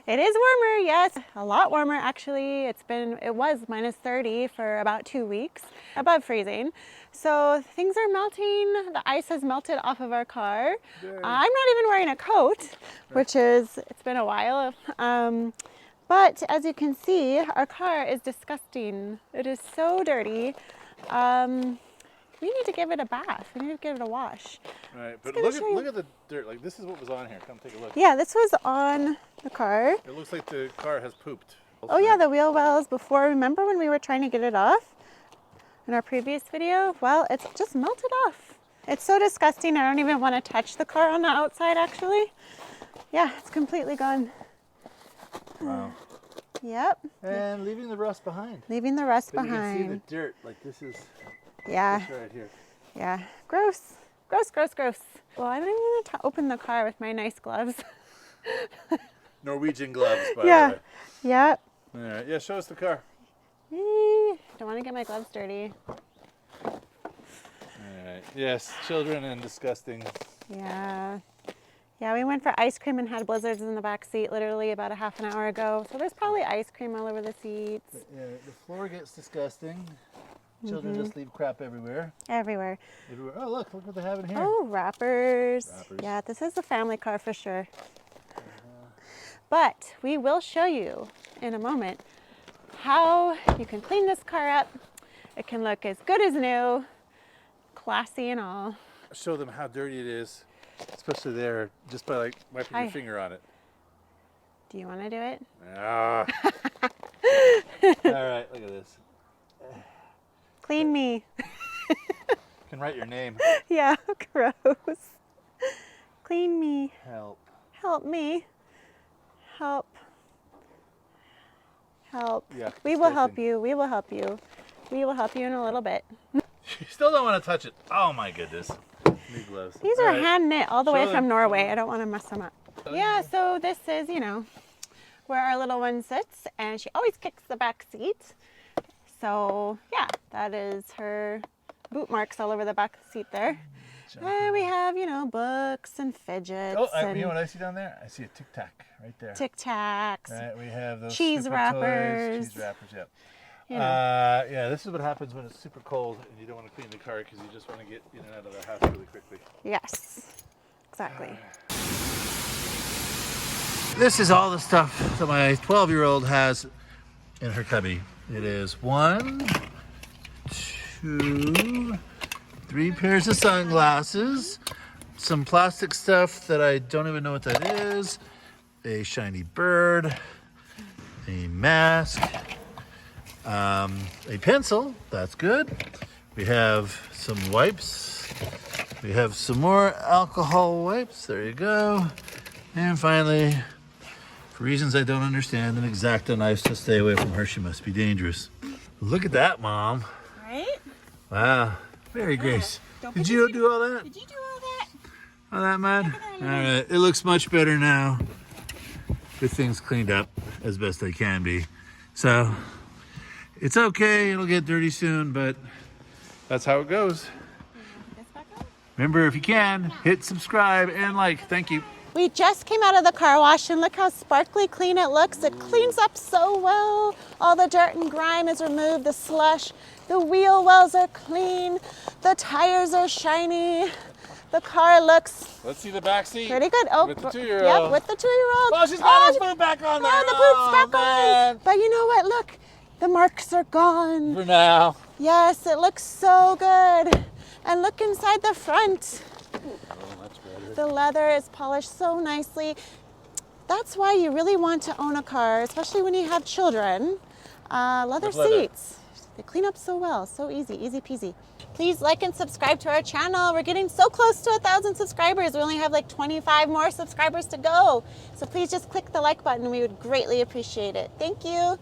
It is warmer, yes, a lot warmer actually. It was -30 for about 2 weeks, above freezing. So things are melting. The ice has melted off of our car. I'm not even wearing a coat, which is, it's been a while. But as you can see, our car is disgusting. It is so dirty. We need to give it a bath. We need to give it a wash. Right, but look at the dirt. Like, this is what was on here. Come take a look. Yeah, this was on the car. It looks like the car has pooped. Oh yeah, the wheel wells before. Remember when we were trying to get it off in our previous video? Well, it's just melted off. It's so disgusting. I don't even want to touch the car on the outside, actually. Yeah, it's completely gone. Wow. Yep. And leaving the rust behind. Leaving the rust but behind. you can see the dirt. Like, this is... Yeah. This right here. Yeah. Gross. Gross, gross, gross. Well, I don't even want to open the car with my nice gloves. Norwegian gloves, by the way. Yep. All right. Yeah, show us the car. Don't want to get my gloves dirty. All right. Yes, children and disgusting. Yeah. Yeah, we went for ice cream and had blizzards in the back seat literally about a half an hour ago. So there's probably ice cream all over the seats. But yeah, the floor gets disgusting. Children just leave crap everywhere. Everywhere. Everywhere. Oh, look what they have in here. Oh, wrappers. Yeah, this is a family car for sure. But we will show you in a moment how you can clean this car up. It can look as good as new, classy and all. Show them how dirty it is, especially there, just by like wiping your finger on it. Do you want to do it? Ah. All right, look at this. Clean me. You can write your name. Yeah, gross. Clean me. Help. Help me. Help. Help. Yeah, we will help you. We will help you. We will help you in a little bit. You still don't want to touch it. Oh my goodness. New gloves. These are hand knit all the way from Norway. I don't want to mess them up. Yeah, so this is, you know, where our little one sits, and she always kicks the back seat. So yeah, that is her boot marks all over the back seat there. And we have, you know, books and fidgets. Oh, you know what I see down there? I see a Tic Tac right there. Tic Tacs. Right, we have those cheese wrappers. Cheese wrappers, yep. You know. Yeah, this is what happens when it's super cold and you don't want to clean the car because you just want to get in and out of the house really quickly. Yes, exactly. This is all the stuff that my 12-year-old has in her cubby. It is 1, 2, 3 pairs of sunglasses, some plastic stuff that I don't even know what that is, a shiny bird, a mask, a pencil, that's good. We have some wipes. We have some more alcohol wipes, there you go. And finally, for reasons I don't understand, an X-Acto knife to stay away from her. She must be dangerous. Look at that, Mom. Right? Wow. Very Grace. Did you do all that? Did you do all that? All that mud? All right. It looks much better now. With things cleaned up as best they can be. So, it's okay. It'll get dirty soon, but that's how it goes. Remember, if you can, hit subscribe and like. Thank you. We just came out of the car wash and look how sparkly clean it looks. It cleans up so well. All the dirt and grime is removed, the slush. The wheel wells are clean. The tires are shiny. The car looks... Let's see the back seat. Pretty good. Oh, with the 2-year-old. Yep, with the 2-year-old. Oh, she's got her boot back on there. Oh, the boot's back man. on. But you know what? Look, the marks are gone. For now. Yes, it looks so good. And look inside the front. The leather is polished so nicely. That's why you really want to own a car, especially when you have children. Leather seats. They clean up so well, so easy, easy peasy. Please like and subscribe to our channel. We're getting so close to 1,000 subscribers. We only have like 25 more subscribers to go. So please just click the like button. We would greatly appreciate it. Thank you.